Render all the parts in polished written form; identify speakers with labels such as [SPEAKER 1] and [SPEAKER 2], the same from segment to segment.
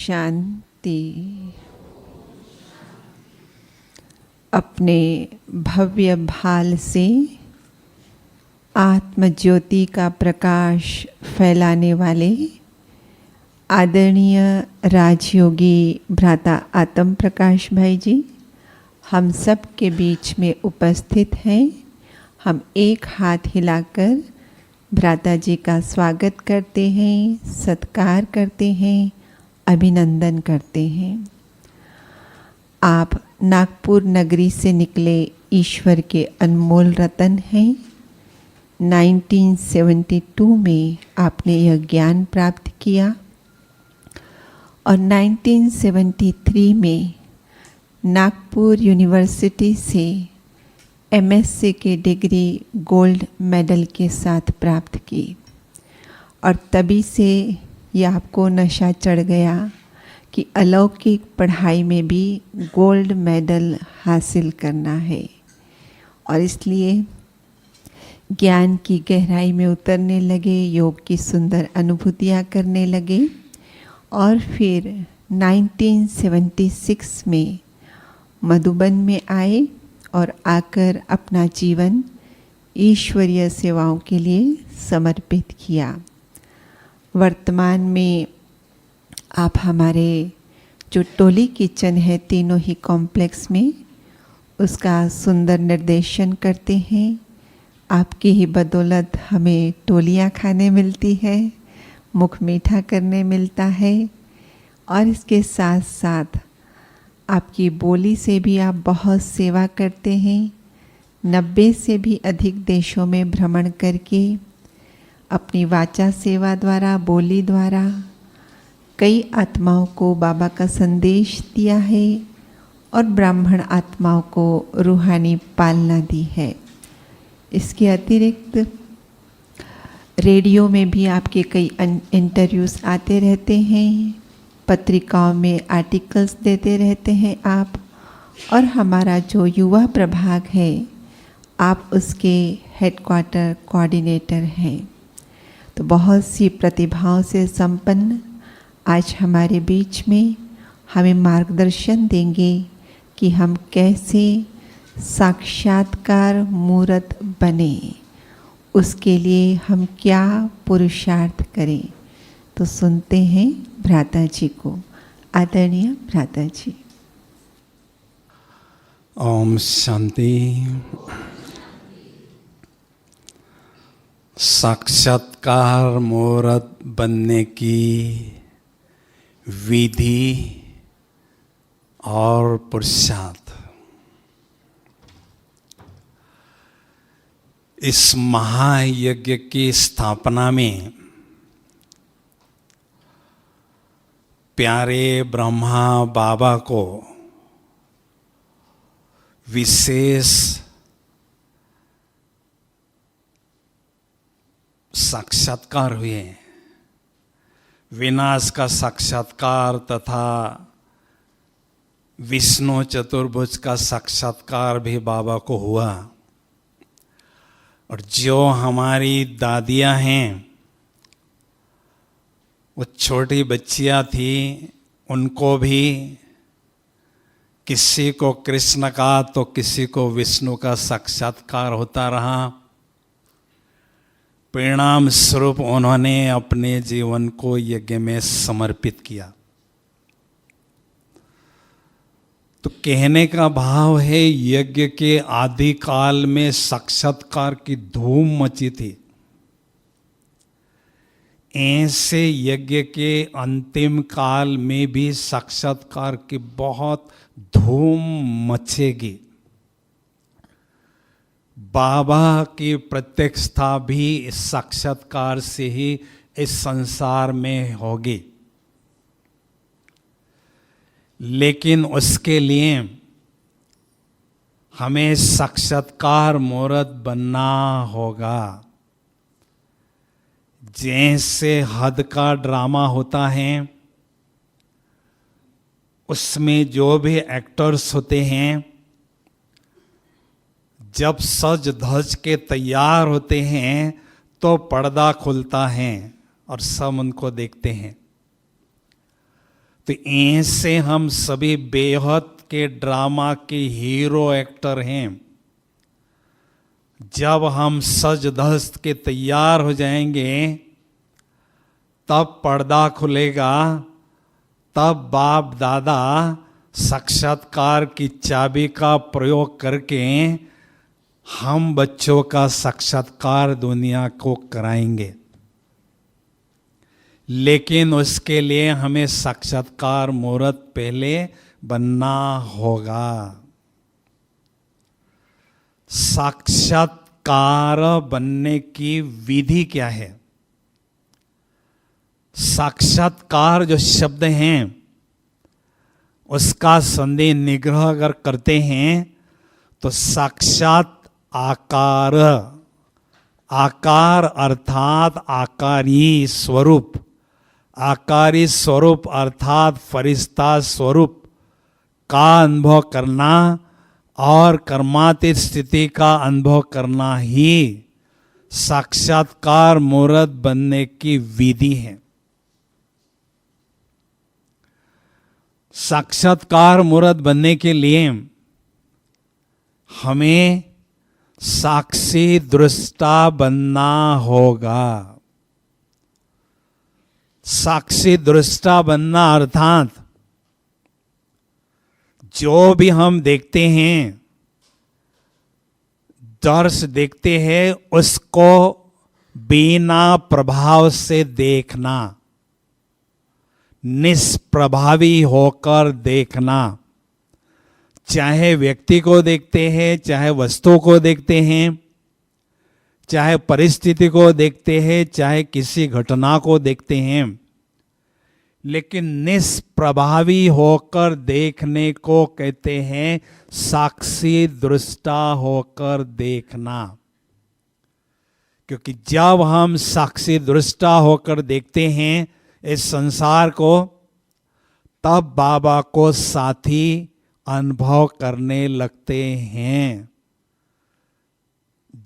[SPEAKER 1] शांति। अपने भव्य भाल से आत्मज्योति का प्रकाश फैलाने वाले आदरणीय राजयोगी भ्राता आत्म प्रकाश भाई जी हम सब के बीच में उपस्थित हैं। हम एक हाथ हिलाकर भ्राता जी का स्वागत करते हैं, सत्कार करते हैं, अभिनंदन करते हैं। आप नागपुर नगरी से निकले ईश्वर के अनमोल रतन हैं। 1972 में आपने यह ज्ञान प्राप्त किया और 1973 में नागपुर यूनिवर्सिटी से एमएससी की डिग्री गोल्ड मेडल के साथ प्राप्त की और तभी से यह आपको नशा चढ़ गया कि अलौकिक पढ़ाई में भी गोल्ड मेडल हासिल करना है और इसलिए ज्ञान की गहराई में उतरने लगे, योग की सुंदर अनुभूतियाँ करने लगे और फिर 1976 में मधुबन में आए और आकर अपना जीवन ईश्वरीय सेवाओं के लिए समर्पित किया। वर्तमान में आप हमारे जो टोली किचन है तीनों ही कॉम्प्लेक्स में उसका सुंदर निर्देशन करते हैं। आपकी ही बदौलत हमें टोलियाँ खाने मिलती है, मुख मीठा करने मिलता है और इसके साथ साथ आपकी बोली से भी आप बहुत सेवा करते हैं। 90 से भी अधिक देशों में भ्रमण करके अपनी वाचा सेवा द्वारा, बोली द्वारा कई आत्माओं को बाबा का संदेश दिया है और ब्राह्मण आत्माओं को रूहानी पालना दी है। इसके अतिरिक्त रेडियो में भी आपके कई इंटरव्यूज़ आते रहते हैं, पत्रिकाओं में आर्टिकल्स देते रहते हैं आप, और हमारा जो युवा प्रभाग है आप उसके हेडक्वार्टर कोऑर्डिनेटर हैं। तो बहुत सी प्रतिभाओं से संपन्न आज हमारे बीच में हमें मार्गदर्शन देंगे कि हम कैसे साक्षात्कार मूर्त बने, उसके लिए हम क्या पुरुषार्थ करें। तो सुनते हैं भ्राता जी को। आदरणीय भ्राता जी।
[SPEAKER 2] ओम शांति। साक्षात्कार मूर्त बनने की विधि और पुरुषार्थ। इस महायज्ञ की स्थापना में प्यारे ब्रह्मा बाबा को विशेष साक्षात्कार हुए। विनाश का साक्षात्कार तथा विष्णु चतुर्भुज का साक्षात्कार भी बाबा को हुआ। और जो हमारी दादियाँ हैं वो छोटी बच्चियाँ थी, उनको भी किसी को कृष्ण का तो किसी को विष्णु का साक्षात्कार होता रहा। परिणाम स्वरूप उन्होंने अपने जीवन को यज्ञ में समर्पित किया। तो कहने का भाव है यज्ञ के आदि काल में साक्षात्कार की धूम मची थी। ऐसे यज्ञ के अंतिम काल में भी साक्षात्कार की बहुत धूम मचेगी। बाबा की प्रत्यक्षता भी इस साक्षात्कार से ही इस संसार में होगी। लेकिन उसके लिए हमें साक्षात्कार मूर्त बनना होगा। जैसे हद का ड्रामा होता है उसमें जो भी एक्टर्स होते हैं जब सज धज के तैयार होते हैं तो पर्दा खुलता है और सब उनको देखते हैं। तो तो ऐसे हम सभी बेहद के ड्रामा के हीरो एक्टर हैं। जब हम सज धज के तैयार हो जाएंगे तब पर्दा खुलेगा, तब बाप दादा साक्षात्कार की चाबी का प्रयोग करके हम बच्चों का साक्षात्कार दुनिया को कराएंगे। लेकिन उसके लिए हमें साक्षात्कार मूर्त पहले बनना होगा। साक्षात्कार बनने की विधि क्या है? साक्षात्कार जो शब्द हैं उसका संदेह निग्रह अगर करते हैं तो साक्षात आकार, आकार अर्थात आकारी स्वरूप, आकारी स्वरूप अर्थात फरिश्ता स्वरूप का अनुभव करना और कर्मातीत स्थिति का अनुभव करना ही साक्षात्कार मूर्त बनने की विधि है। साक्षात्कार मूर्त बनने के लिए हमें साक्षी दृष्टा बनना होगा। साक्षी दृष्टा बनना अर्थात जो भी हम देखते हैं, दर्श देखते हैं, उसको बिना प्रभाव से देखना, निष्प्रभावी होकर देखना। चाहे व्यक्ति को देखते हैं, चाहे वस्तु को देखते हैं, चाहे परिस्थिति को देखते हैं, चाहे किसी घटना को देखते हैं, लेकिन निष्प्रभावी होकर देखने को कहते हैं साक्षी दृष्टा होकर देखना। क्योंकि जब हम साक्षी दृष्टा होकर देखते हैं इस संसार को, तब बाबा को साथी अनुभव करने लगते हैं।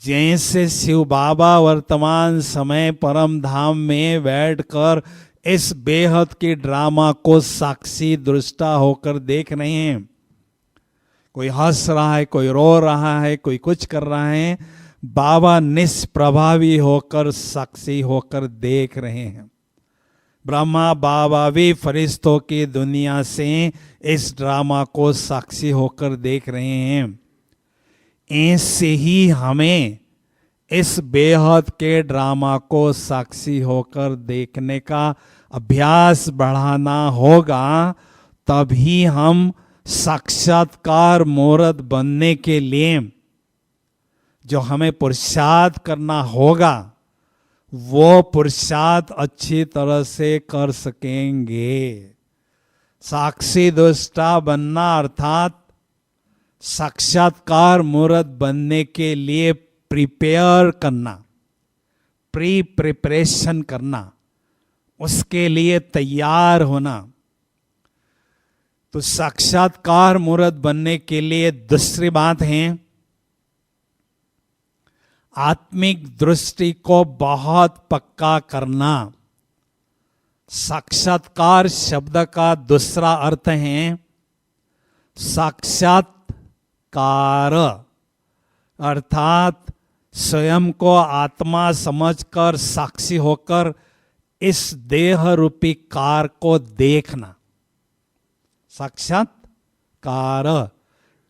[SPEAKER 2] जैसे शिव बाबा वर्तमान समय परम धाम में बैठकर इस बेहद के ड्रामा को साक्षी दृष्टा होकर देख रहे हैं। कोई हंस रहा है, कोई रो रहा है, कोई कुछ कर रहा है, बाबा निष्प्रभावी होकर साक्षी होकर देख रहे हैं। ब्रह्मा बाबा भी फरिश्तों की दुनिया से इस ड्रामा को साक्षी होकर देख रहे हैं। ऐसे ही हमें इस बेहद के ड्रामा को साक्षी होकर देखने का अभ्यास बढ़ाना होगा। तभी हम साक्षात्कार मूर्त बनने के लिए जो हमें पुरुषार्थ करना होगा वो पुरुषार्थ अच्छी तरह से कर सकेंगे। साक्षी दृष्टा बनना अर्थात साक्षात्कार मूर्त बनने के लिए प्रिपेयर करना, प्रिपरेशन करना, उसके लिए तैयार होना। तो साक्षात्कार मूर्त बनने के लिए दूसरी बात है आत्मिक दृष्टि को बहुत पक्का करना। साक्षात्कार शब्द का दूसरा अर्थ है साक्षात्कार, अर्थात स्वयं को आत्मा समझकर साक्षी होकर इस देह रूपी कार को देखना। साक्षात्कार,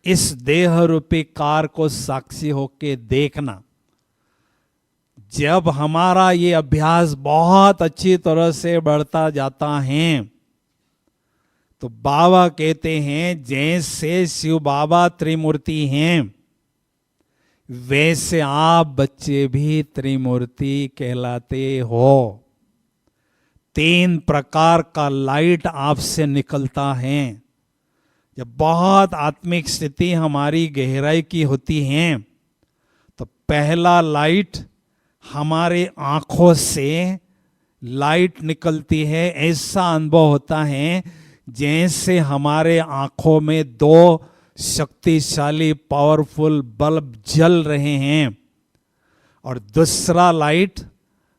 [SPEAKER 2] इस देह रूपी कार को साक्षी होकर देखना। जब हमारा ये अभ्यास बहुत अच्छी तरह से बढ़ता जाता है तो बाबा कहते हैं जैसे शिव बाबा त्रिमूर्ति हैं वैसे आप बच्चे भी त्रिमूर्ति कहलाते हो। 3 प्रकार का लाइट आपसे निकलता है। जब बहुत आत्मिक स्थिति हमारी गहराई की होती है तो पहला लाइट हमारे आंखों से लाइट निकलती है। ऐसा अनुभव होता है जैसे हमारे आंखों में 2 शक्तिशाली पावरफुल बल्ब जल रहे हैं। और दूसरा लाइट,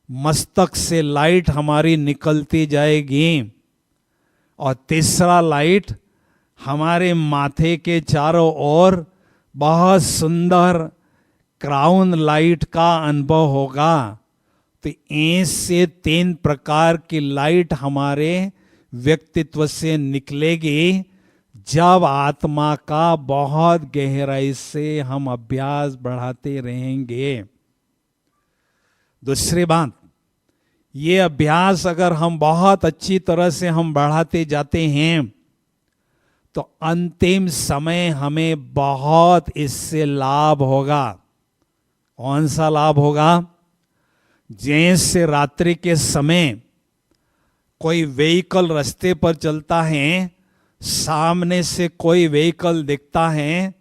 [SPEAKER 2] मस्तक से लाइट हमारी निकलती जाएगी और तीसरा लाइट हमारे माथे के चारों ओर बहुत सुंदर क्राउन लाइट का अनुभव होगा। तो ऐसे 3 प्रकार की लाइट हमारे व्यक्तित्व से निकलेगी जब आत्मा का बहुत गहराई से हम अभ्यास बढ़ाते रहेंगे। दूसरी बात, ये अभ्यास अगर हम बहुत अच्छी तरह से हम बढ़ाते जाते हैं तो अंतिम समय हमें बहुत इससे लाभ होगा। कौन सा लाभ होगा? जैसे रात्रि के समय कोई व्हीकल रास्ते पर चलता है, सामने से कोई व्हीकल दिखता है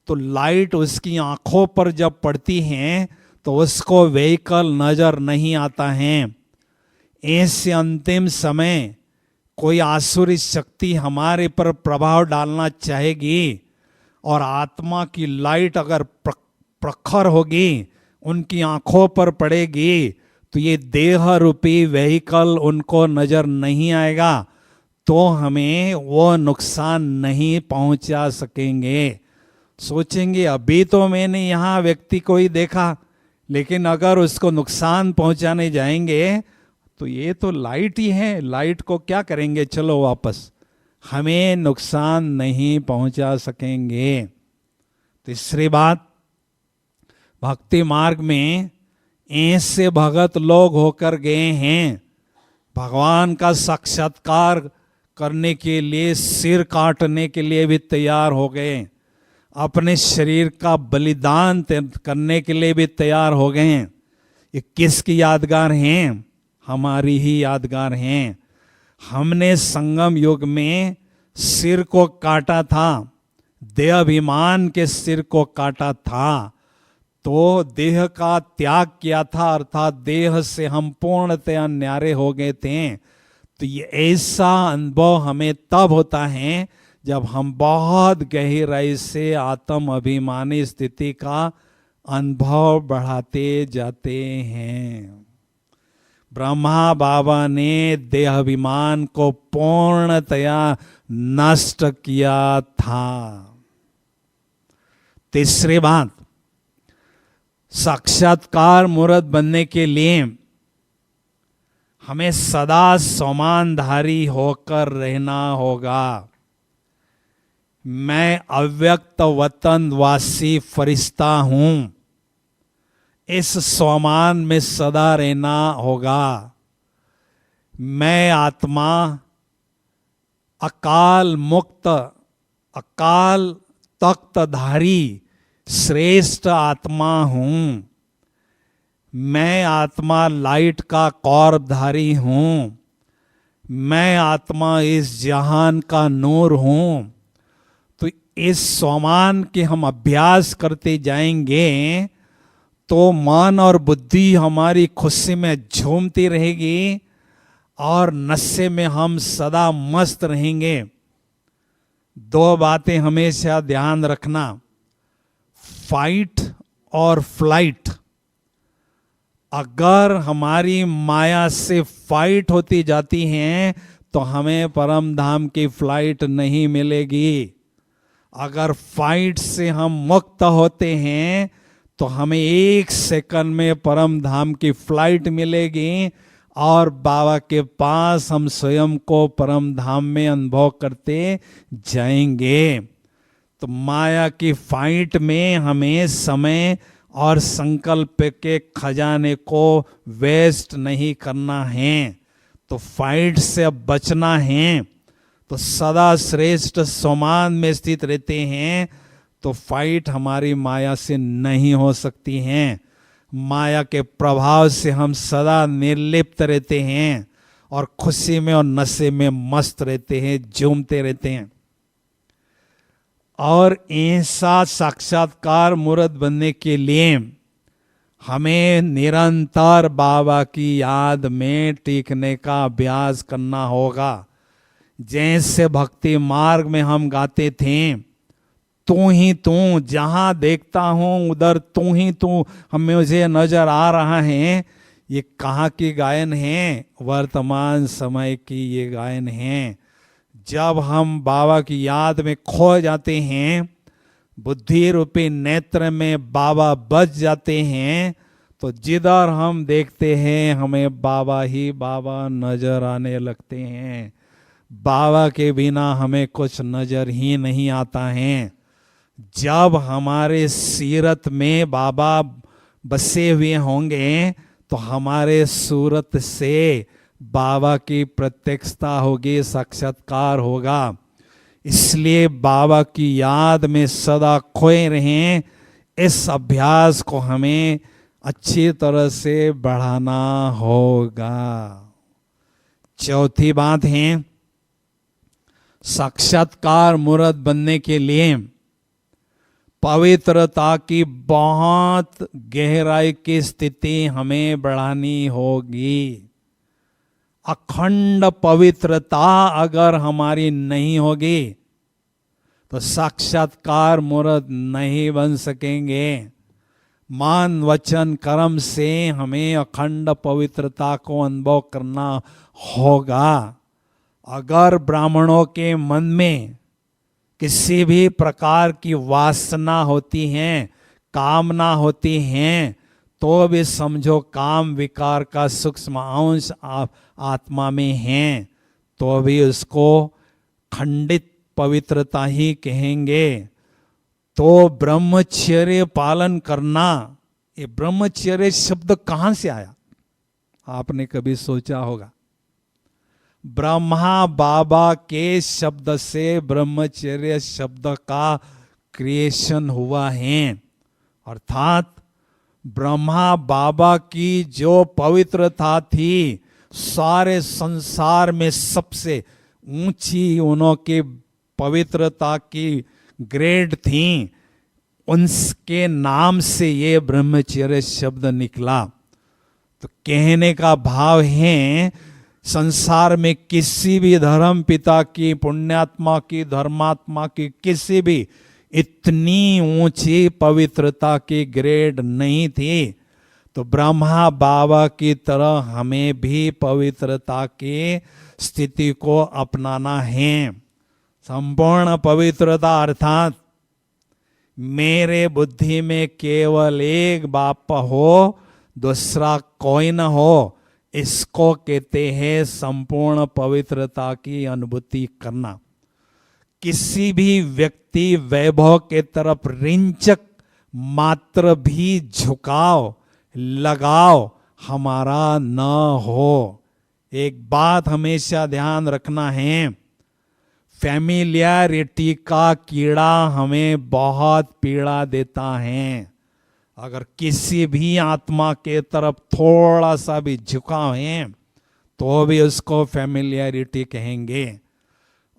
[SPEAKER 2] तो लाइट उसकी आंखों पर जब पड़ती है तो उसको व्हीकल नजर नहीं आता है। ऐसे अंतिम समय कोई आसुरी शक्ति हमारे पर प्रभाव डालना चाहेगी और आत्मा की लाइट अगर प्रखर होगी, उनकी आंखों पर पड़ेगी, तो ये देह रूपी व्हीकल उनको नजर नहीं आएगा, तो हमें वो नुकसान नहीं पहुंचा सकेंगे। सोचेंगे अभी तो मैंने यहाँ व्यक्ति को ही देखा, लेकिन अगर उसको नुकसान पहुंचाने जाएंगे तो ये तो लाइट ही है, लाइट को क्या करेंगे, चलो वापस, हमें नुकसान नहीं पहुंचा सकेंगे। तीसरी बात, भक्ति मार्ग में ऐसे भगत लोग होकर गए हैं, भगवान का साक्षात्कार करने के लिए सिर काटने के लिए भी तैयार हो गए, अपने शरीर का बलिदान करने के लिए भी तैयार हो गए। ये किसकी यादगार हैं? हमारी ही यादगार हैं। हमने संगम युग में सिर को काटा था, देहाभिमान के सिर को काटा था, तो देह का त्याग किया था, अर्थात देह से हम पूर्णतया न्यारे हो गए थे। तो ये ऐसा अनुभव हमें तब होता है जब हम बहुत गहराई से आत्म अभिमानी स्थिति का अनुभव बढ़ाते जाते हैं। ब्रह्मा बाबा ने देहाभिमान को पूर्णतया नष्ट किया था। तीसरी बात, साक्षात्कार मूर्त बनने के लिए हमें सदा समानधारी होकर रहना होगा। मैं अव्यक्त वतनवासी फरिश्ता हूं, इस स्वमान में सदा रहना होगा। मैं आत्मा अकाल मुक्त, अकाल तख्तधारी श्रेष्ठ आत्मा हूं। मैं आत्मा लाइट का कौरबधारी हूं। मैं आत्मा इस जहान का नूर हूं। तो इस स्वमान के हम अभ्यास करते जाएंगे तो मन और बुद्धि हमारी खुशी में झूमती रहेगी और नशे में हम सदा मस्त रहेंगे। 2 बातें हमेशा ध्यान रखना, फाइट और फ्लाइट। अगर हमारी माया से फाइट होती जाती है तो हमें परम धाम की फ्लाइट नहीं मिलेगी। अगर फाइट से हम मुक्त होते हैं तो हमें 1 सेकंड में परम धाम की फ्लाइट मिलेगी और बाबा के पास हम स्वयं को परम धाम में अनुभव करते जाएंगे। तो माया की फाइट में हमें समय और संकल्प के खजाने को वेस्ट नहीं करना है। तो फाइट से अब बचना है, तो सदा श्रेष्ठ समान में स्थित रहते हैं तो फाइट हमारी माया से नहीं हो सकती हैं। माया के प्रभाव से हम सदा निर्लिप्त रहते हैं और खुशी में और नशे में मस्त रहते हैं, झूमते रहते हैं। और ऐसा साक्षात्कार मूर्त बनने के लिए हमें निरंतर बाबा की याद में टीकने का अभ्यास करना होगा। जैसे भक्ति मार्ग में हम गाते थे, तू ही तू, जहां देखता हूं उधर तू ही तू हमें मुझे नजर आ रहा है। ये कहाँ की गायन है? वर्तमान समय की ये गायन है। जब हम बाबा की याद में खो जाते हैं, बुद्धि रूपी नेत्र में बाबा बच जाते हैं, तो जिधर हम देखते हैं हमें बाबा ही बाबा नजर आने लगते हैं। बाबा के बिना हमें कुछ नजर ही नहीं आता है। जब हमारे सीरत में बाबा बसे हुए होंगे तो हमारे सूरत से बाबा की प्रत्यक्षता होगी, साक्षात्कार होगा। इसलिए बाबा की याद में सदा खोए रहें, इस अभ्यास को हमें अच्छी तरह से बढ़ाना होगा। चौथी बात है, साक्षात्कार मूर्त बनने के लिए पवित्रता की बहुत गहराई की स्थिति हमें बढ़ानी होगी। अखंड पवित्रता अगर हमारी नहीं होगी तो साक्षात्कार मूर्त नहीं बन सकेंगे। मान वचन कर्म से हमें अखंड पवित्रता को अनुभव करना होगा। अगर ब्राह्मणों के मन में किसी भी प्रकार की वासना होती है, कामना होती हैं, तो भी समझो काम विकार का सूक्ष्म अंश आत्मा में है, तो भी उसको खंडित पवित्रता ही कहेंगे। तो ब्रह्मचर्य पालन करना, ये ब्रह्मचर्य शब्द कहां से आया आपने कभी सोचा होगा? ब्रह्मा बाबा के शब्द से ब्रह्मचर्य शब्द का क्रिएशन हुआ है। अर्थात ब्रह्मा बाबा की जो पवित्रता थी, सारे संसार में सबसे ऊंची उनकी पवित्रता की ग्रेड थी, उनके नाम से ये ब्रह्मचर्य शब्द निकला। तो कहने का भाव है, संसार में किसी भी धर्म पिता की, पुण्यात्मा की, धर्मात्मा की, किसी भी इतनी ऊंची पवित्रता की ग्रेड नहीं थी। तो ब्रह्मा बाबा की तरह हमें भी पवित्रता की स्थिति को अपनाना है। संपूर्ण पवित्रता अर्थात मेरे बुद्धि में केवल एक बाप हो, दूसरा कोई न हो, इसको कहते हैं संपूर्ण पवित्रता की अनुभूति करना। किसी भी व्यक्ति वैभव के तरफ रिंचक मात्र भी झुकाव लगाव हमारा न हो। एक बात हमेशा ध्यान रखना है, फैमिलियरिटी का कीड़ा हमें बहुत पीड़ा देता है। अगर किसी भी आत्मा के तरफ थोड़ा सा भी झुकाव है तो भी उसको फैमिलियरिटी कहेंगे।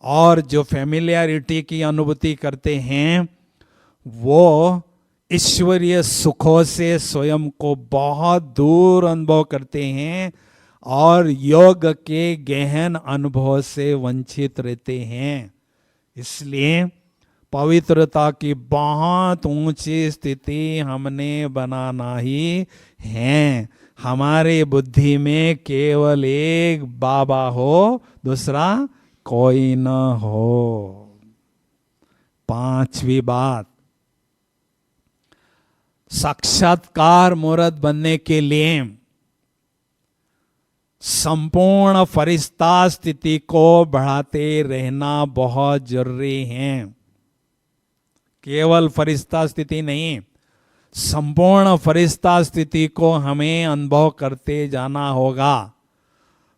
[SPEAKER 2] और जो फैमिलियरिटी की अनुभूति करते हैं वो ईश्वरीय सुखों से स्वयं को बहुत दूर अनुभव करते हैं और योग के गहन अनुभव से वंचित रहते हैं। इसलिए पवित्रता की बहुत ऊंची स्थिति हमने बनाना ही है। हमारे बुद्धि में केवल एक बाबा हो, दूसरा कोई न हो। पांचवी बात, साक्षात्कार मूर्त बनने के लिए संपूर्ण फरिश्ता स्थिति को बढ़ाते रहना बहुत जरूरी है। केवल फरिश्ता स्थिति नहीं, संपूर्ण फरिश्ता स्थिति को हमें अनुभव करते जाना होगा।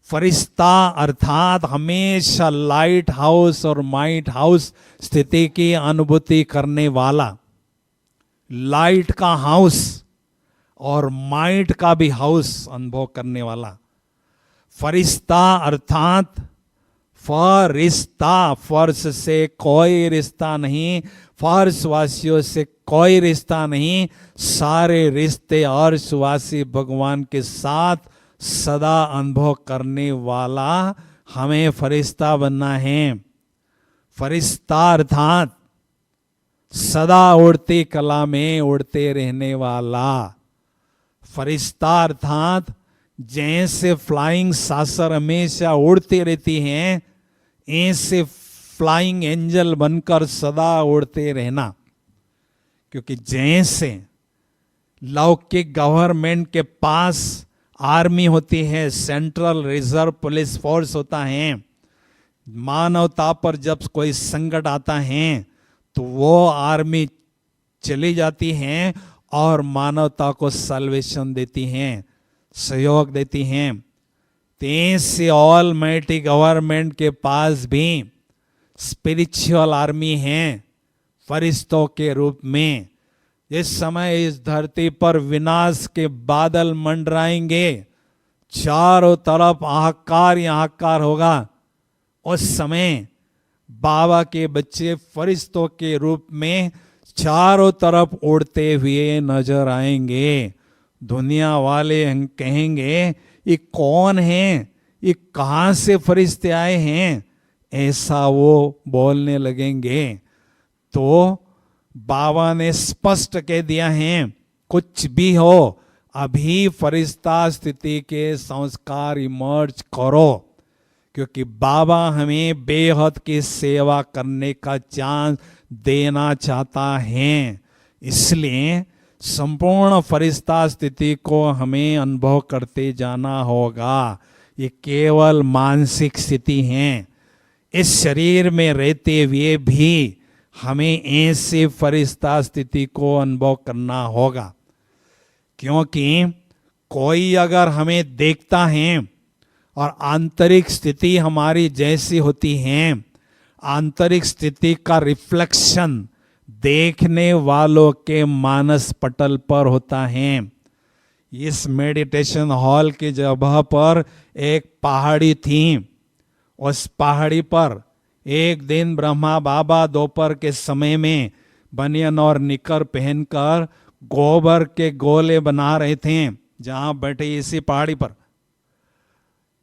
[SPEAKER 2] फरिश्ता अर्थात हमेशा लाइट हाउस और माइट हाउस स्थिति की अनुभूति करने वाला, लाइट का हाउस और माइट का भी हाउस अनुभव करने वाला। फरिश्ता अर्थात फरिश्ता, फर्श से कोई रिश्ता नहीं, फर्श वासियों से कोई रिश्ता नहीं, सारे रिश्ते अर्शवासी भगवान के साथ सदा अनुभव करने वाला हमें फरिश्ता बनना है। फरिश्ता अर्थात सदा उड़ती कला में उड़ते रहने वाला। फरिश्ता अर्थात जैसे फ्लाइंग सासर हमेशा उड़ती रहती हैं, ऐसे फ्लाइंग एंजल बनकर सदा उड़ते रहना। क्योंकि जैसे लौकिक गवर्नमेंट के पास आर्मी होती है, सेंट्रल रिजर्व पुलिस फोर्स होता है, मानवता पर जब कोई संकट आता है तो वो आर्मी चली जाती है और मानवता को सल्वेशन देती हैं, सहयोग देती हैं। तेज ऑलमाइटी गवर्नमेंट के पास भी स्पिरिचुअल आर्मी है फरिश्तों के रूप में। इस समय इस धरती पर विनाश के बादल मंडराएंगे, चारों तरफ हाहाकार ही हाहाकार होगा। उस समय बाबा के बच्चे फरिश्तों के रूप में चारों तरफ उड़ते हुए नजर आएंगे। दुनिया वाले कहेंगे ये कौन है, ये कहां से फरिश्ते आए हैं, ऐसा वो बोलने लगेंगे। तो बाबा ने स्पष्ट कह दिया है, कुछ भी हो अभी फरिश्ता स्थिति के संस्कार इमर्ज करो, क्योंकि बाबा हमें बेहद की सेवा करने का चांस देना चाहता है। इसलिए संपूर्ण फरिश्ता स्थिति को हमें अनुभव करते जाना होगा। ये केवल मानसिक स्थिति है। इस शरीर में रहते हुए भी हमें ऐसे फरिश्ता स्थिति को अनुभव करना होगा। क्योंकि कोई अगर हमें देखता है और आंतरिक स्थिति हमारी जैसी होती है, आंतरिक स्थिति का रिफ्लेक्शन देखने वालों के मानस पटल पर होता है। इस मेडिटेशन हॉल की जगह पर एक पहाड़ी थी। उस पहाड़ी पर एक दिन ब्रह्मा बाबा दोपहर के समय में बनियान और निकर पहनकर गोबर के गोले बना रहे थे। जहां बैठे इसी पहाड़ी पर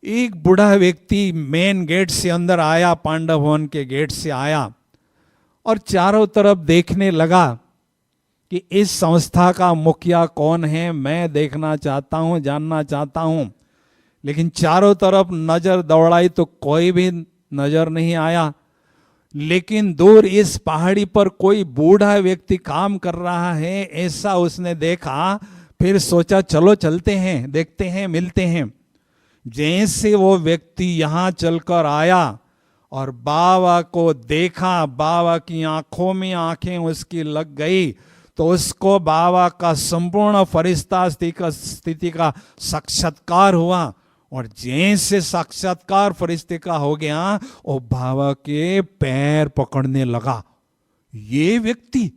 [SPEAKER 2] एक बूढ़ा व्यक्ति मेन गेट से अंदर आया, पांडव भवन के गेट से आया और चारों तरफ देखने लगा कि इस संस्था का मुखिया कौन है, मैं देखना चाहता हूं, जानना चाहता हूं। लेकिन चारों तरफ नजर दौड़ाई तो कोई भी नजर नहीं आया। लेकिन दूर इस पहाड़ी पर कोई बूढ़ा व्यक्ति काम कर रहा है, ऐसा उसने देखा। फिर सोचा चलो चलते हैं, देखते हैं, मिलते हैं। जैसे वो व्यक्ति यहां चलकर आया और बाबा को देखा, बाबा की आंखों में आंखें उसकी लग गई, तो उसको बाबा का संपूर्ण फरिश्ता स्थिति का साक्षात्कार हुआ। और जैसे साक्षात्कार फरिश्ते का हो गया, वो बाबा के पैर पकड़ने लगा। ये व्यक्ति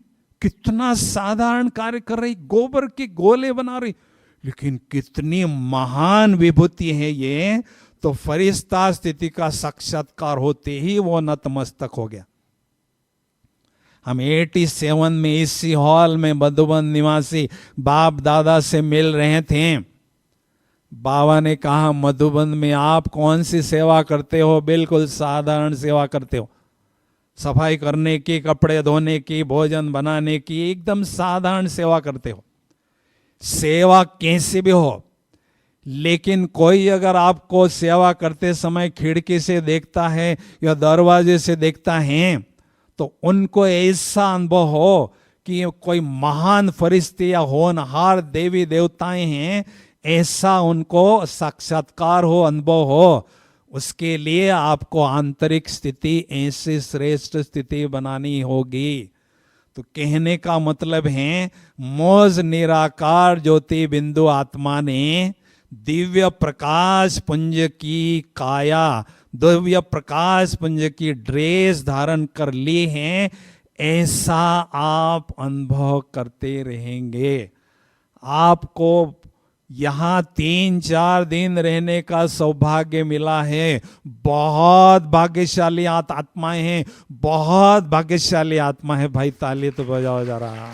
[SPEAKER 2] कितना साधारण कार्य कर रही, गोबर के गोले बना रही, लेकिन कितनी महान विभूति है ये। तो फरिश्ता स्थिति का साक्षात्कार होते ही वो नतमस्तक हो गया। हम 87 में इसी हॉल में मधुबन निवासी बाप दादा से मिल रहे थे। बाबा ने कहा, मधुबन में आप कौन सी सेवा करते हो? बिल्कुल साधारण सेवा करते हो, सफाई करने की, कपड़े धोने की, भोजन बनाने की, एकदम साधारण सेवा करते हो। सेवा कैसे भी हो, लेकिन कोई अगर आपको सेवा करते समय खिड़की से देखता है या दरवाजे से देखता है, तो उनको ऐसा अनुभव हो कि कोई महान फरिश्ते या होनहार देवी देवताएं हैं, ऐसा उनको साक्षात्कार हो, अनुभव हो। उसके लिए आपको आंतरिक स्थिति ऐसी श्रेष्ठ स्थिति बनानी होगी। तो कहने का मतलब है, मौज निराकार ज्योति बिंदु आत्मा ने दिव्य प्रकाश पुंज की काया, दिव्य प्रकाश पुंज की ड्रेस धारण कर ली है। ऐसा आप अनुभव करते रहेंगे। आपको यहाँ 3-4 दिन रहने का सौभाग्य मिला है। बहुत भाग्यशाली आत्माएं हैं, बहुत भाग्यशाली आत्मा है। भाई ताली तो बजाओ जा रहा।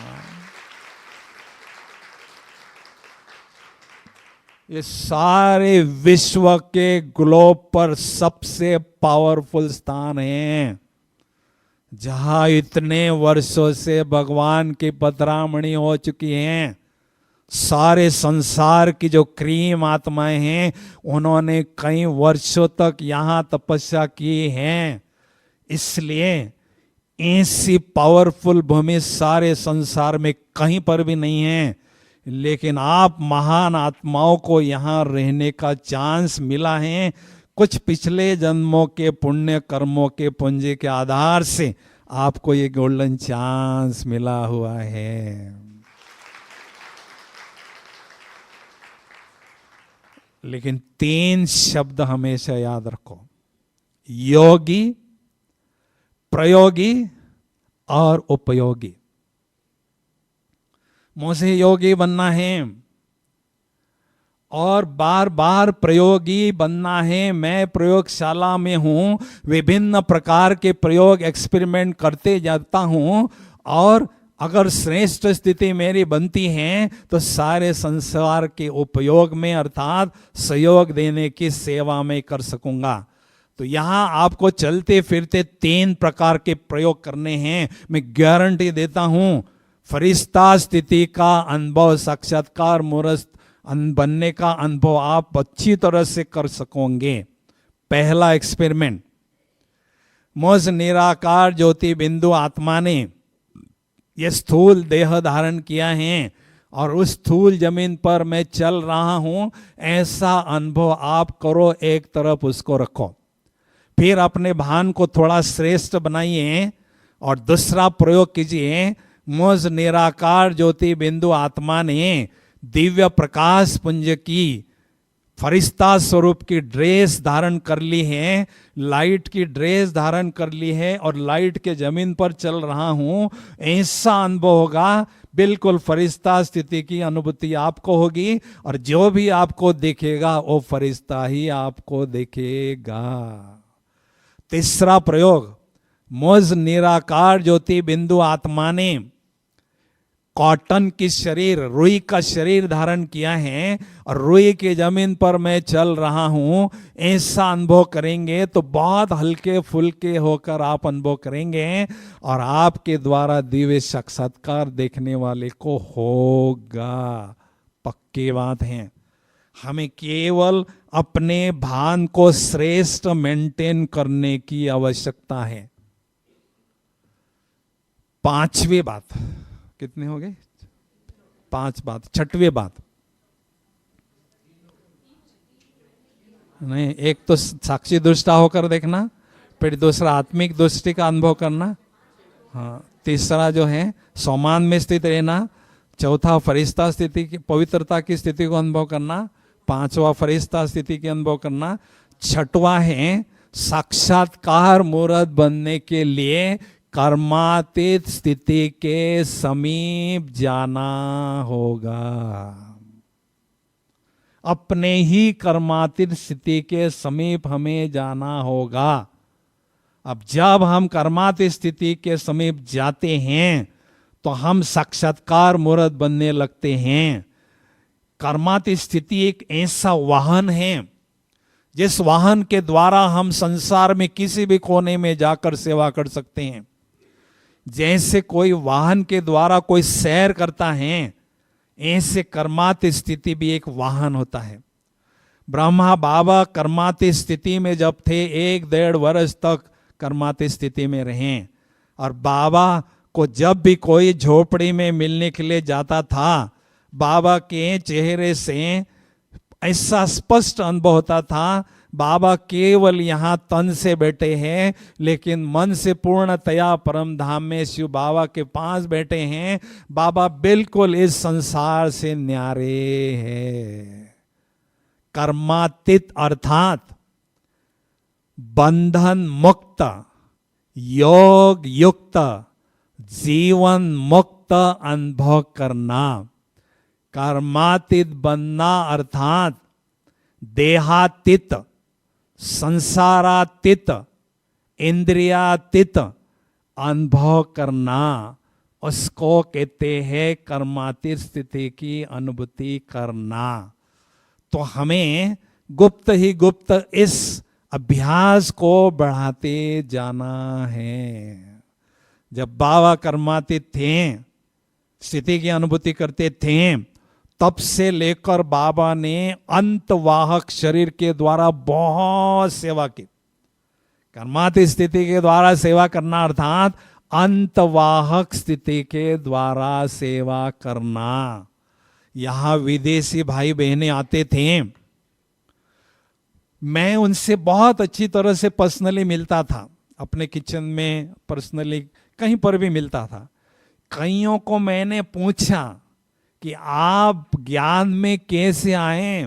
[SPEAKER 2] ये सारे विश्व के ग्लोब पर सबसे पावरफुल स्थान है, जहां इतने वर्षों से भगवान की पधरामणी हो चुकी है। सारे संसार की जो क्रीम आत्माएं हैं उन्होंने कई वर्षों तक यहां तपस्या की है, इसलिए ऐसी पावरफुल भूमि सारे संसार में कहीं पर भी नहीं है। लेकिन आप महान आत्माओं को यहां रहने का चांस मिला है, कुछ पिछले जन्मों के पुण्य कर्मों के पुंज के आधार से आपको ये गोल्डन चांस मिला हुआ है। लेकिन 3 शब्द हमेशा याद रखो, योगी, प्रयोगी और उपयोगी। मुझे योगी बनना है और बार बार प्रयोगी बनना है। मैं प्रयोगशाला में हूं, विभिन्न प्रकार के प्रयोग एक्सपेरिमेंट करते जाता हूं, और अगर श्रेष्ठ स्थिति मेरी बनती है तो सारे संसार के उपयोग में अर्थात सहयोग देने की सेवा में कर सकूंगा। तो यहां आपको चलते फिरते 3 प्रकार के प्रयोग करने हैं। मैं गारंटी देता हूं, फरिश्ता स्थिति का अनुभव, साक्षात्कार मूर्त बनने का अनुभव आप अच्छी तरह से कर सकोगे। पहला एक्सपेरिमेंट, मुझ निराकार ज्योति बिंदु आत्मा ने यह स्थूल देह धारण किया है और उस स्थूल जमीन पर मैं चल रहा हूं, ऐसा अनुभव आप करो। एक तरफ उसको रखो, फिर अपने भान को थोड़ा श्रेष्ठ बनाइए और दूसरा प्रयोग कीजिए। मुझ निराकार ज्योति बिंदु आत्मा ने दिव्य प्रकाश पुंज की फरिश्ता स्वरूप की ड्रेस धारण कर ली है, लाइट की ड्रेस धारण कर ली है और लाइट के जमीन पर चल रहा हूं, ऐसा अनुभव होगा। बिल्कुल फरिश्ता स्थिति की अनुभूति आपको होगी और जो भी आपको देखेगा वो फरिश्ता ही आपको देखेगा। तीसरा प्रयोग, मुझ निराकार ज्योति बिंदु आत्मा ने कॉटन की शरीर, रुई का शरीर धारण किया है और रुई की जमीन पर मैं चल रहा हूं, ऐसा अनुभव करेंगे तो बहुत हल्के फुल्के होकर आप अनुभव करेंगे और आपके द्वारा दिव्य साक्षात्कार देखने वाले को होगा। पक्की बात है। हमें केवल अपने भान को श्रेष्ठ मेंटेन करने की आवश्यकता है। 5वीं बात, कितने हो गए? 5 बात। 6वीं बात नहीं, एक तो साक्षी दृष्टा होकर देखना, फिर दूसरा आत्मिक दृष्टि का अनुभव करना, हाँ, तीसरा जो है सौमान में स्थित रहना, चौथा फरिश्ता स्थिति की पवित्रता की स्थिति को अनुभव करना, 5वां फरिश्ता स्थिति के अनुभव करना, 6वां है साक्षात्कार मूर्त बनने के लिए कर्मातीत स्थिति के समीप जाना होगा। अपने ही कर्मातीत स्थिति के समीप हमें जाना होगा। अब जब हम कर्मातीत स्थिति के समीप जाते हैं तो हम साक्षात्कार मूर्त बनने लगते हैं। कर्मातीत स्थिति एक ऐसा वाहन है जिस वाहन के द्वारा हम संसार में किसी भी कोने में जाकर सेवा कर सकते हैं। जैसे कोई वाहन के द्वारा कोई सैर करता है, ऐसे कर्मातीत स्थिति भी एक वाहन होता है। ब्रह्मा बाबा कर्मातीत स्थिति में जब थे, 1-1.5 वर्ष तक कर्मातीत स्थिति में रहे और बाबा को जब भी कोई झोपड़ी में मिलने के लिए जाता था, बाबा के चेहरे से ऐसा स्पष्ट अनुभव होता था, बाबा केवल यहाँ तन से बैठे हैं लेकिन मन से पूर्णतया परम धाम में शिव बाबा के पास बैठे हैं। बाबा बिल्कुल इस संसार से न्यारे हैं। कर्मातीत अर्थात बंधन मुक्त, योग युक्त, जीवन मुक्त अनुभव करना। कर्मातीत बनना अर्थात देहातीत, संसारातीत, इंद्रियातीत अनुभव करना, उसको कहते हैं कर्मातीत स्थिति की अनुभूति करना। तो हमें गुप्त ही गुप्त इस अभ्यास को बढ़ाते जाना है। जब बाबा कर्मातीत थे, स्थिति की अनुभूति करते थे, तब से लेकर बाबा ने अंतवाहक शरीर के द्वारा बहुत सेवा की। कर्मातीत स्थिति के द्वारा सेवा करना अर्थात अंतवाहक स्थिति के द्वारा सेवा करना। यहां विदेशी भाई बहनें आते थे, मैं उनसे बहुत अच्छी तरह से पर्सनली मिलता था, अपने किचन में पर्सनली कहीं पर भी मिलता था। कईयों को मैंने पूछा कि आप ज्ञान में कैसे आए,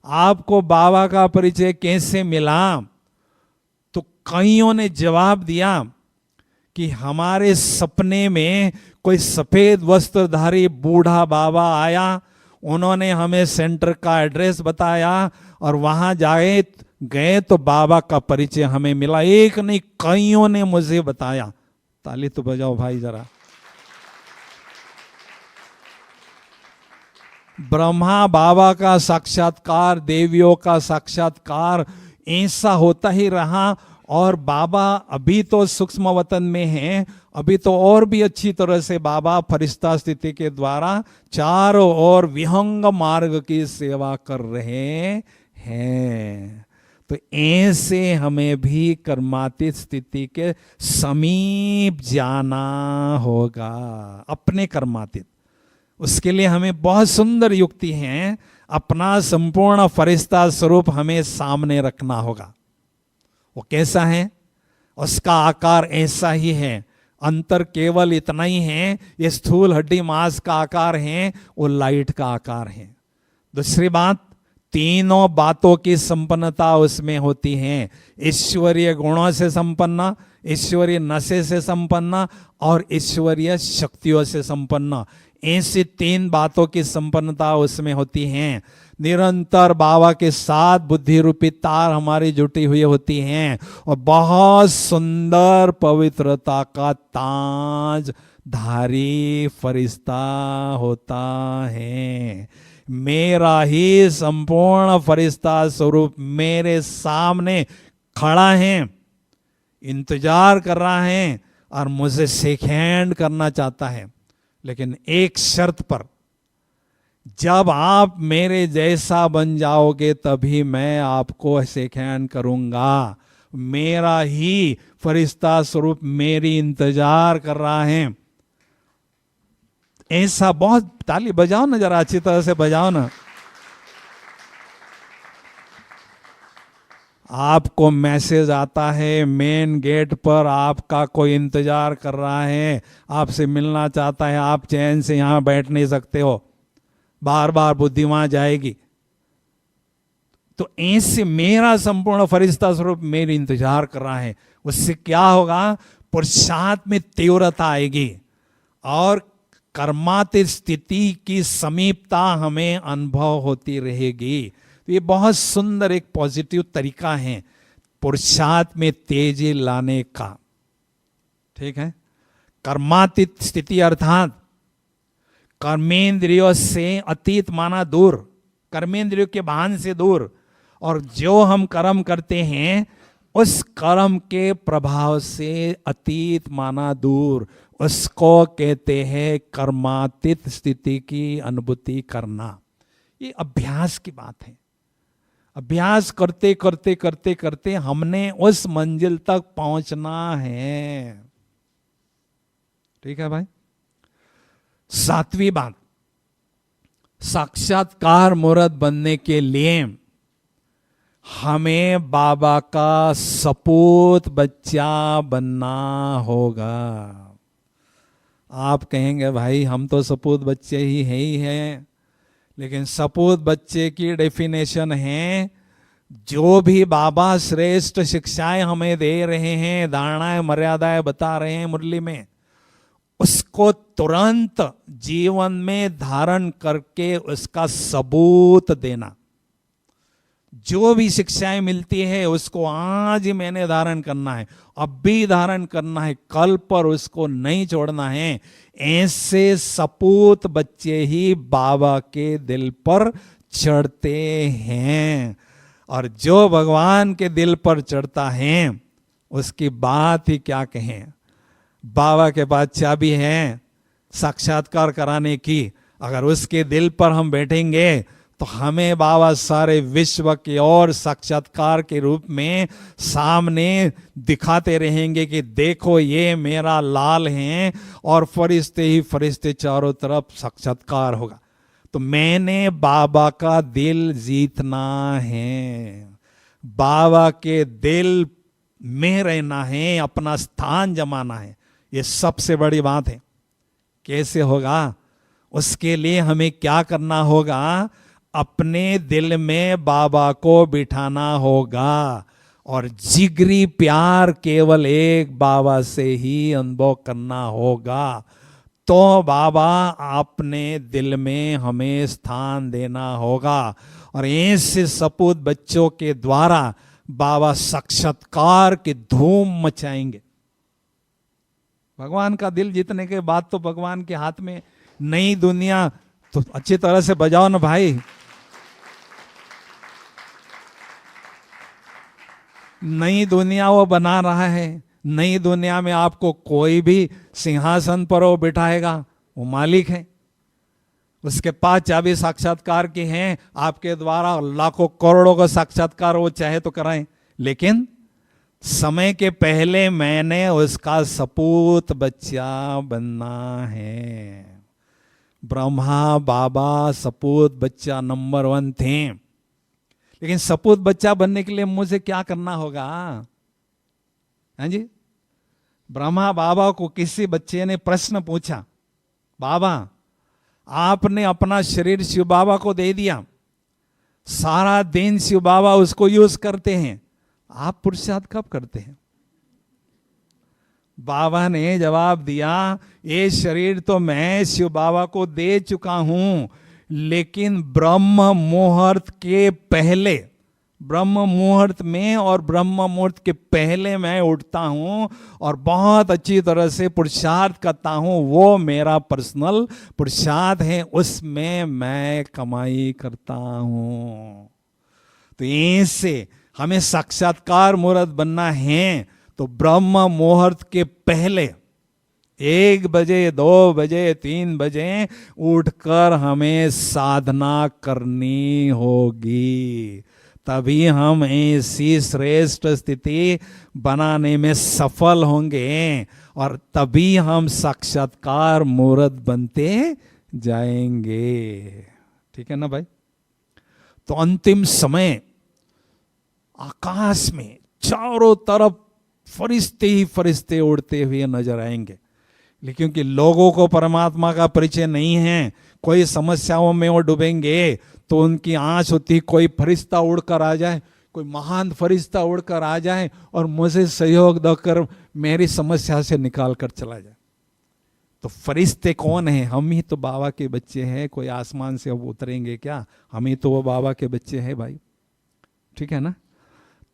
[SPEAKER 2] आपको बाबा का परिचय कैसे मिला, तो कईयों ने जवाब दिया कि हमारे सपने में कोई सफेद वस्त्रधारी बूढ़ा बाबा आया, उन्होंने हमें सेंटर का एड्रेस बताया और वहां गए तो बाबा का परिचय हमें मिला। एक नहीं, कईयों ने मुझे बताया। ताली तो बजाओ भाई जरा। ब्रह्मा बाबा का साक्षात्कार, देवियों का साक्षात्कार ऐसा होता ही रहा। और बाबा अभी तो सूक्ष्म वतन में हैं, अभी तो और भी अच्छी तरह से बाबा फरिश्ता स्थिति के द्वारा चारों ओर विहंग मार्ग की सेवा कर रहे हैं। तो ऐसे हमें भी कर्मातीत स्थिति के समीप जाना होगा, अपने कर्मातीत। उसके लिए हमें बहुत सुंदर युक्ति है, अपना संपूर्ण फरिश्ता स्वरूप हमें सामने रखना होगा। वो कैसा है? उसका आकार ऐसा ही है, अंतर केवल इतना ही है, ये स्थूल हड्डी मांस का आकार है, वो लाइट का आकार है। दूसरी बात, तीनों बातों की संपन्नता उसमें होती है। ईश्वरीय गुणों से संपन्न, ईश्वरीय नशे से संपन्न और ईश्वरीय शक्तियों से संपन्न। ऐसी तीन बातों की संपन्नता उसमें होती है। निरंतर बाबा के साथ बुद्धि रूपी तार हमारी जुटी हुई होती हैं और बहुत सुंदर पवित्रता का ताज धारी फरिश्ता होता है। मेरा ही संपूर्ण फरिश्ता स्वरूप मेरे सामने खड़ा है, इंतजार कर रहा है और मुझे शेक हैंड करना चाहता है। लेकिन एक शर्त पर, जब आप मेरे जैसा बन जाओगे तभी मैं आपको शेक हैंड करूंगा। मेरा ही फरिश्ता स्वरूप मेरी इंतजार कर रहा है। ऐसा बहुत, ताली बजाओ ना जरा, अच्छी तरह से बजाओ ना। आपको मैसेज आता है मेन गेट पर, आपका कोई इंतजार कर रहा है, आपसे मिलना चाहता है, आप चैन से यहां बैठ नहीं सकते हो, बार बार बुद्धि वहां जाएगी। तो ऐसे मेरा संपूर्ण फरिश्ता स्वरूप मेरी इंतजार कर रहा है। उससे क्या होगा? पुरुषार्थ में तीव्रता आएगी और कर्मातीत स्थिति की समीपता हमें अनुभव होती रहेगी। तो ये बहुत सुंदर एक पॉजिटिव तरीका है पुरुषार्थ में तेजी लाने का। ठीक है, कर्मातीत स्थिति अर्थात कर्मेंद्रियों से अतीत माना दूर, कर्मेंद्रियों के भान से दूर, और जो हम कर्म करते हैं उस कर्म के प्रभाव से अतीत माना दूर, उसको कहते हैं कर्मातीत स्थिति की अनुभूति करना। ये अभ्यास की बात है। अभ्यास करते करते करते करते हमने उस मंजिल तक पहुंचना है। ठीक है भाई। सातवीं बात, साक्षात्कार मूर्त बनने के लिए हमें बाबा का सपूत बच्चा बनना होगा। आप कहेंगे भाई हम तो सपूत बच्चे ही हैं, लेकिन सपूत बच्चे की डेफिनेशन है जो भी बाबा श्रेष्ठ शिक्षाएं हमें दे रहे हैं, धारणाएं मर्यादाएं बता रहे हैं मुरली में, उसको तुरंत जीवन में धारण करके उसका सबूत देना। जो भी शिक्षाएं मिलती है उसको आज ही मैंने धारण करना है, अब भी धारण करना है, कल पर उसको नहीं छोड़ना है। ऐसे सपूत बच्चे ही बाबा के दिल पर चढ़ते हैं, और जो भगवान के दिल पर चढ़ता है उसकी बात ही क्या कहें। बाबा के पास चाबी है साक्षात्कार कराने की, अगर उसके दिल पर हम बैठेंगे तो हमें बाबा सारे विश्व के और साक्षात्कार के रूप में सामने दिखाते रहेंगे कि देखो ये मेरा लाल है, और फरिश्ते ही फरिश्ते चारों तरफ साक्षात्कार होगा। तो मैंने बाबा का दिल जीतना है, बाबा के दिल में रहना है, अपना स्थान जमाना है। ये सबसे बड़ी बात है। कैसे होगा? उसके लिए हमें क्या करना होगा? अपने दिल में बाबा को बिठाना होगा, और जिगरी प्यार केवल एक बाबा से ही अनुभव करना होगा। तो बाबा अपने दिल में हमें स्थान देना होगा, और ऐसे सपूत बच्चों के द्वारा बाबा साक्षात्कार की धूम मचाएंगे। भगवान का दिल जीतने के बाद तो भगवान के हाथ में नई दुनिया, तो अच्छी तरह से बजाओ ना भाई। नई दुनिया वो बना रहा है। नई दुनिया में आपको कोई भी सिंहासन पर वो बिठाएगा, वो मालिक है। उसके पास चाबी साक्षात्कार की हैं, आपके द्वारा लाखों करोड़ों का साक्षात्कार वो चाहे तो कराएं, लेकिन समय के पहले मैंने उसका सपूत बच्चा बनना है। ब्रह्मा बाबा सपूत बच्चा नंबर 1 थे, लेकिन सपूत बच्चा बनने के लिए मुझे क्या करना होगा? हाँ जी, ब्रह्मा बाबा को किसी बच्चे ने प्रश्न पूछा, बाबा आपने अपना शरीर शिव बाबा को दे दिया, सारा दिन शिव बाबा उसको यूज करते हैं, आप पुरुषार्थ कब करते हैं? बाबा ने जवाब दिया, ये शरीर तो मैं शिव बाबा को दे चुका हूं, लेकिन ब्रह्म मुहूर्त के पहले, ब्रह्म मुहूर्त में और ब्रह्म मुहूर्त के पहले मैं उठता हूं और बहुत अच्छी तरह से पुरुषार्थ करता हूं। वो मेरा पर्सनल पुरुषार्थ है, उसमें मैं कमाई करता हूं। तो ऐसे हमें साक्षात्कार मुहूर्त बनना है, तो ब्रह्म मुहूर्त के पहले 1 बजे 2 बजे 3 बजे उठकर हमें साधना करनी होगी, तभी हम ऐसी श्रेष्ठ स्थिति बनाने में सफल होंगे, और तभी हम साक्षात्कार मुहूर्त बनते जाएंगे। ठीक है ना भाई? तो अंतिम समय आकाश में चारों तरफ फरिश्ते ही फरिश्ते उड़ते हुए नजर आएंगे, लेकिन क्योंकि लोगों को परमात्मा का परिचय नहीं है, कोई समस्याओं में वो डूबेंगे, तो उनकी आंच होती कोई फरिश्ता उड़कर आ जाए, कोई महान फरिश्ता उड़कर आ जाए और मुझे सहयोग देकर मेरी समस्या से निकाल कर चला जाए। तो फरिश्ते कौन है? हम ही तो बाबा के बच्चे हैं। कोई आसमान से अब उतरेंगे क्या? हम ही तो वो बाबा के बच्चे हैं भाई। ठीक है ना?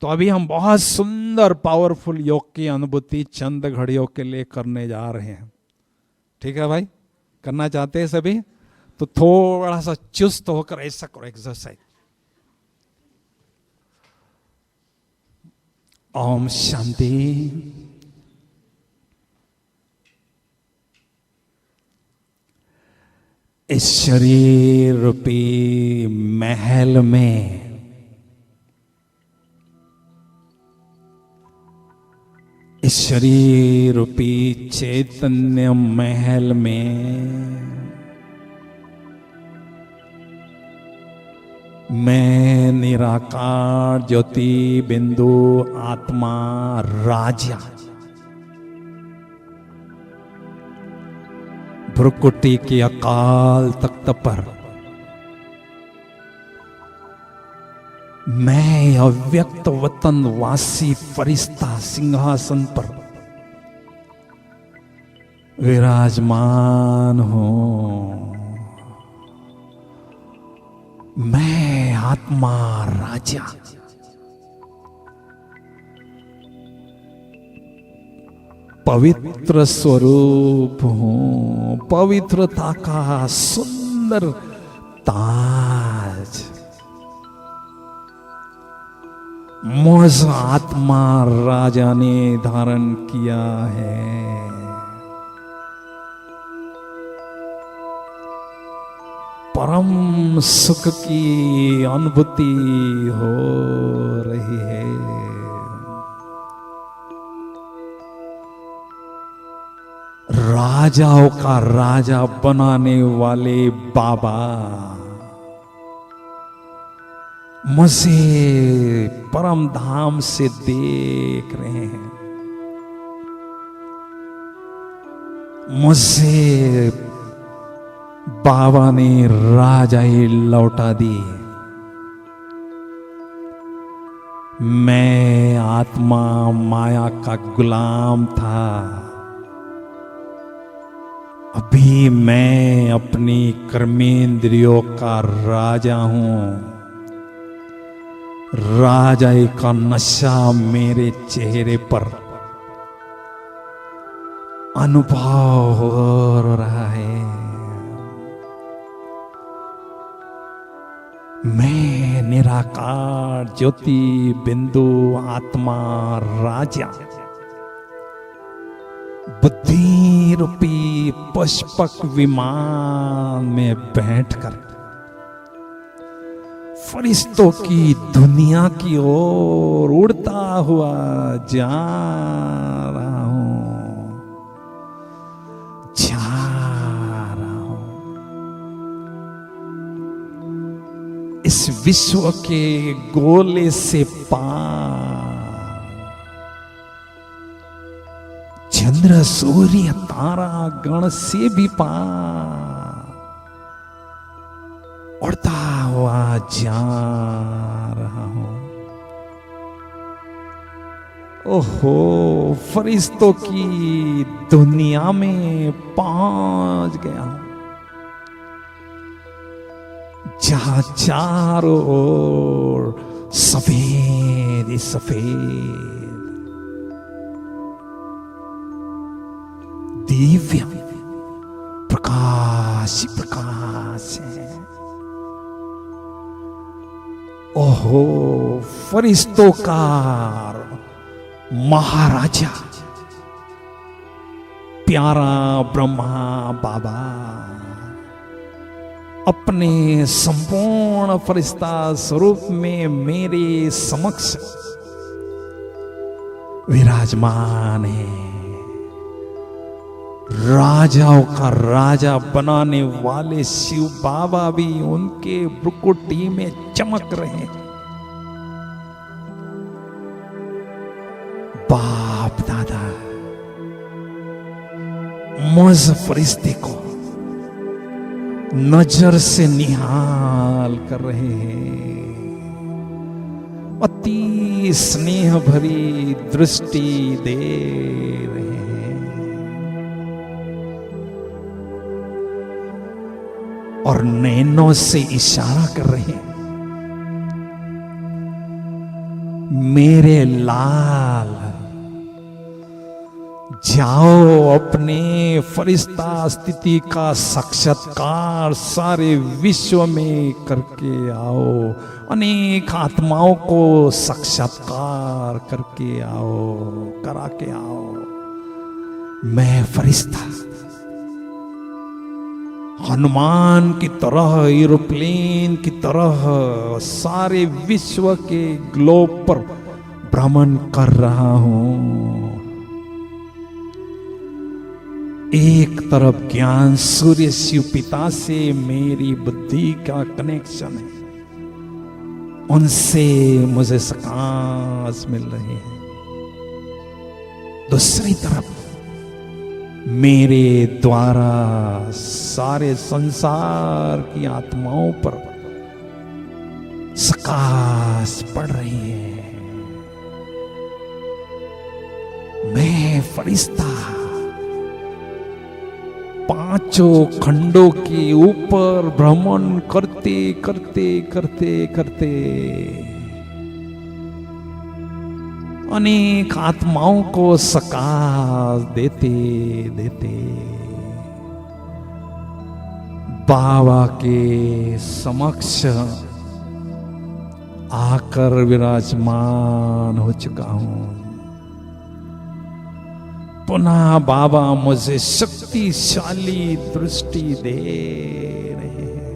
[SPEAKER 2] तो अभी हम बहुत सुंदर पावरफुल योग की अनुभूति चंद घड़ियों के लिए करने जा रहे हैं। ठीक है भाई? करना चाहते हैं सभी? तो थोड़ा सा चुस्त होकर ऐसा करो, एक्सरसाइज। ओम शांति। इस शरीर रूपी महल में इस शरीर रूपी चैतन्य महल में मैं निराकार ज्योति बिंदु आत्मा राजा भ्रुकुटी के अकाल तख्त पर मैं अव्यक्त वतन वासी फरिश्ता सिंहासन पर विराजमान हूं। मैं आत्मा राजा पवित्र स्वरूप हूं, पवित्रता का सुंदर ताज मुझ आत्मा राजा ने धारण किया है। परम सुख की अनुभूति हो रही है। राजाओं का राजा बनाने वाले बाबा मुझे परम धाम से देख रहे हैं। मुझे बाबा ने राजाई लौटा दी। मैं आत्मा माया का गुलाम था, अभी मैं अपनी कर्मेंद्रियों का राजा हूं। राजाई का नशा मेरे चेहरे पर अनुभव हो रहा है। मैं निराकार ज्योति बिंदु आत्मा राजा बुद्धि रूपी पुष्पक विमान में बैठकर फरिश्तों की दुनिया की ओर उड़ता हुआ जा रहा हूं, इस विश्व के गोले से पार, चंद्र सूर्य तारा गण से भी पार उड़ता हुआ जा रहा हूं। ओहो, फरिश्तों की दुनिया में पहुंच गया हूं, जहां चारों ओर सफेद ही सफेद दिव्य प्रकाश ही प्रकाश है। ओहो, फरिश्तों का महाराजा प्यारा ब्रह्मा बाबा अपने संपूर्ण फरिश्ता स्वरूप में मेरे समक्ष विराजमान है। राजाओं का राजा बनाने वाले शिव बाबा भी उनके भ्रुकुटी में चमक रहे हैं। बाप दादा मुझ फरिश्ते को नजर से निहाल कर रहे हैं, अति स्नेह भरी दृष्टि दे रहे हैं और नैनों से इशारा कर रहे हैं, मेरे लाल जाओ अपने फरिश्ता स्थिति का साक्षात्कार सारे विश्व में करके आओ, अनेक आत्माओं को साक्षात्कार करके आओ, करा के आओ। मैं फरिश्ता हनुमान की तरह, एरोप्लेन की तरह सारे विश्व के ग्लोब पर भ्रमण कर रहा हूं। एक तरफ ज्ञान सूर्य शिव पिता से मेरी बुद्धि का कनेक्शन है, उनसे मुझे सकाश मिल रहे हैं। दूसरी तरफ मेरे द्वारा सारे संसार की आत्माओं पर सकाश पड़ रही है। मैं फरिश्ता पांचों खंडों के ऊपर भ्रमण करते करते करते करते अनेक आत्माओं को सकाश देते देते बाबा के समक्ष आकर विराजमान हो चुका हूं। पुनः बाबा मुझे शक्तिशाली दृष्टि दे रहे हैं।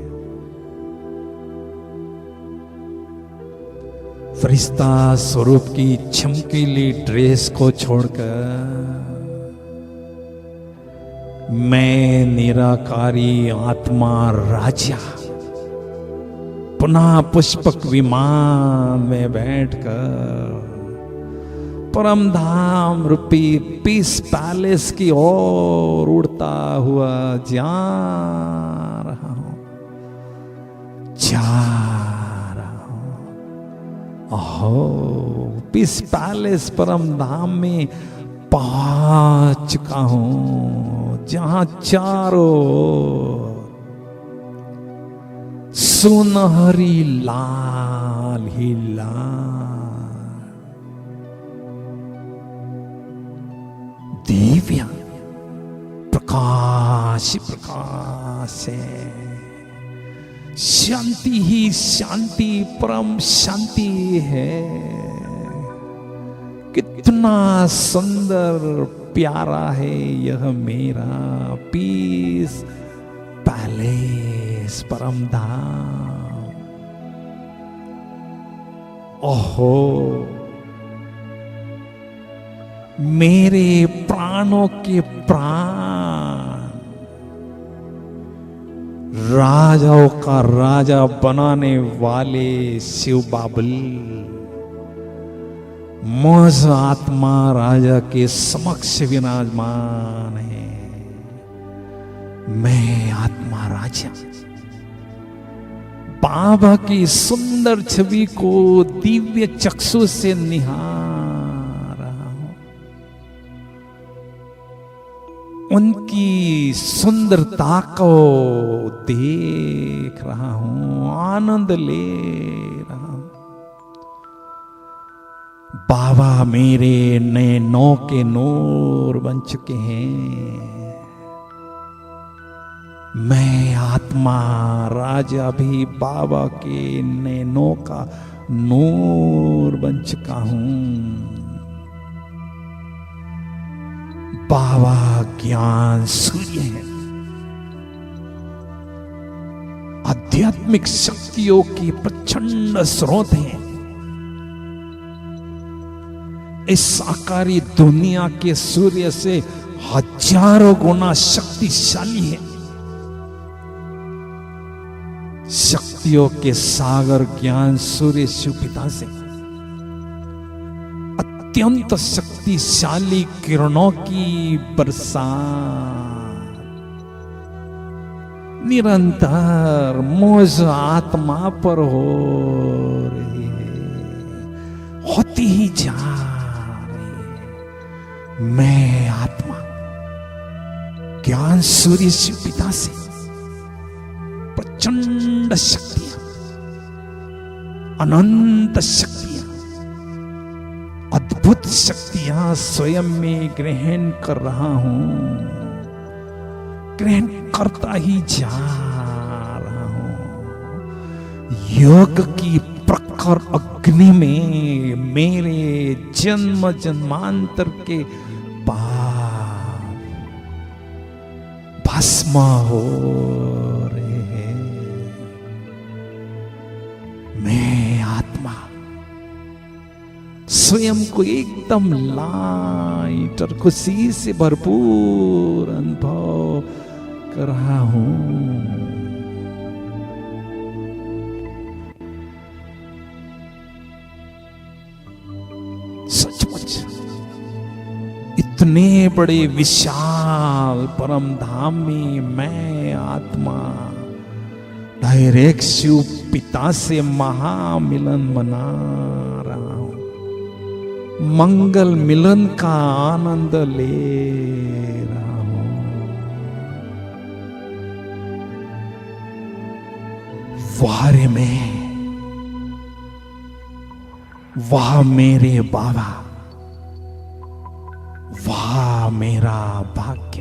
[SPEAKER 2] फरिश्ता स्वरूप की चमकीली ड्रेस को छोड़कर मैं निराकारी आत्मा राजा पुनः पुष्पक विमान में बैठकर परम धाम रूपी पीस पैलेस की ओर उड़ता हुआ जा रहा हूं, अहो पीस पैलेस परम धाम में पहुंच चुका हूं, जहां चारों सुनहरी लाल ही लाल दिव्य प्रकाश प्रकाश है। शांति ही शांति, परम शांति है। कितना सुंदर प्यारा है यह मेरा पीस पैलेस परम धाम। ओहो मेरे प्राणों के प्राण राजाओं का राजा बनाने वाले शिव बाबुल मौज आत्मा राजा के समक्ष विराजमान है। मैं आत्मा राजा बाबा की सुंदर छवि को दिव्य चक्षु से निहार रहा हूं, उनकी सुंदरता को देख रहा हूं, आनंद ले रहा हूं। बाबा मेरे नैनों के नूर बन चुके हैं। मैं आत्मा राजा भी बाबा के नैनों का नूर बन चुका हूं। बाबा ज्ञान सूर्य है, आध्यात्मिक शक्तियों की प्रचंड स्रोत है। इस साकारी दुनिया के सूर्य से हजारों गुना शक्तिशाली है। शक्तियों के सागर ज्ञान सूर्य शिव पिता से अत्यंत शक्तिशाली किरणों की बरसात निरंतर मुझ आत्मा पर हो रही है, होती ही जा रही है। मैं आत्मा ज्ञान सूर्य शिव पिता से प्रचंड शक्तियां, अनंत शक्तियां, अद्भुत शक्तियां स्वयं में ग्रहण कर रहा हूं, ग्रहण करता ही जा रहा हूं। योग की प्रखर अग्नि में मेरे जन्म जन्मांतर के पाप भस्म हो रहे हैं। मैं आत्मा स्वयं को एकदम लाइट और खुशी से भरपूर अनुभव कर रहा हूं। सचमुच इतने बड़े विशाल परम धाम में मैं आत्मा डायरेक्ट शिव पिता से महामिलन मना रहा हूं, मंगल मिलन का आनंद ले रहा हूं। वारे में वाह मेरे बाबा, वाह मेरा भाग्य।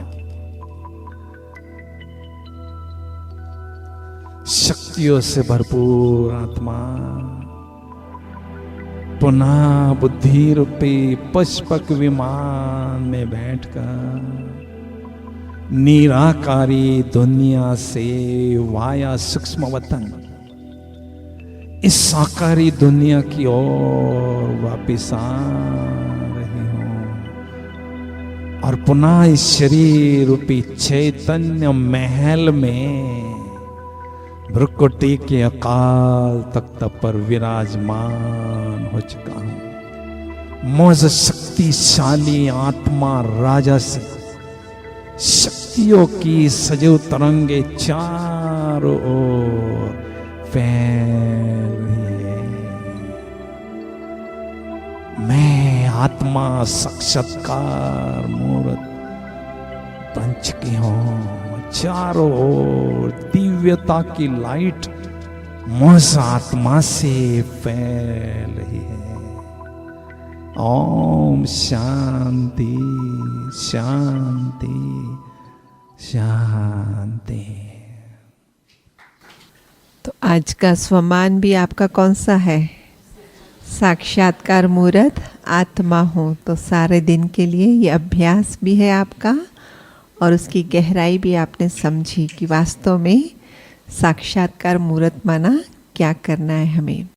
[SPEAKER 2] शक्तियों से भरपूर आत्मा पुनः बुद्धि रूपी पुष्पक विमान में बैठकर निराकारी दुनिया से वाया सूक्ष्म वतन इस साकारी दुनिया की ओर वापिस आ रही हूं और पुनः इस शरीर रूपी चैतन्य महल में भ्रुकुटी के अकाल तख्त पर विराजमान हो चुका हूं। मुझ शक्तिशाली आत्मा राजा से शक्तियों की सजीव तरंगे चारों ओर फैल रही है। मैं आत्मा साक्षात्कार मूर्त बन चुकी हूं। चारों ओर दिव्यता की लाइट मुझ आत्मा से फैल रही है। ओम शांति शांति शांति।
[SPEAKER 1] तो आज का स्वमान भी आपका कौन सा है? साक्षात्कार मूर्त आत्मा हूँ। तो सारे दिन के लिए ये अभ्यास भी है आपका और उसकी गहराई भी आपने समझी कि वास्तव में साक्षात्कार मूर्त माना क्या करना है हमें।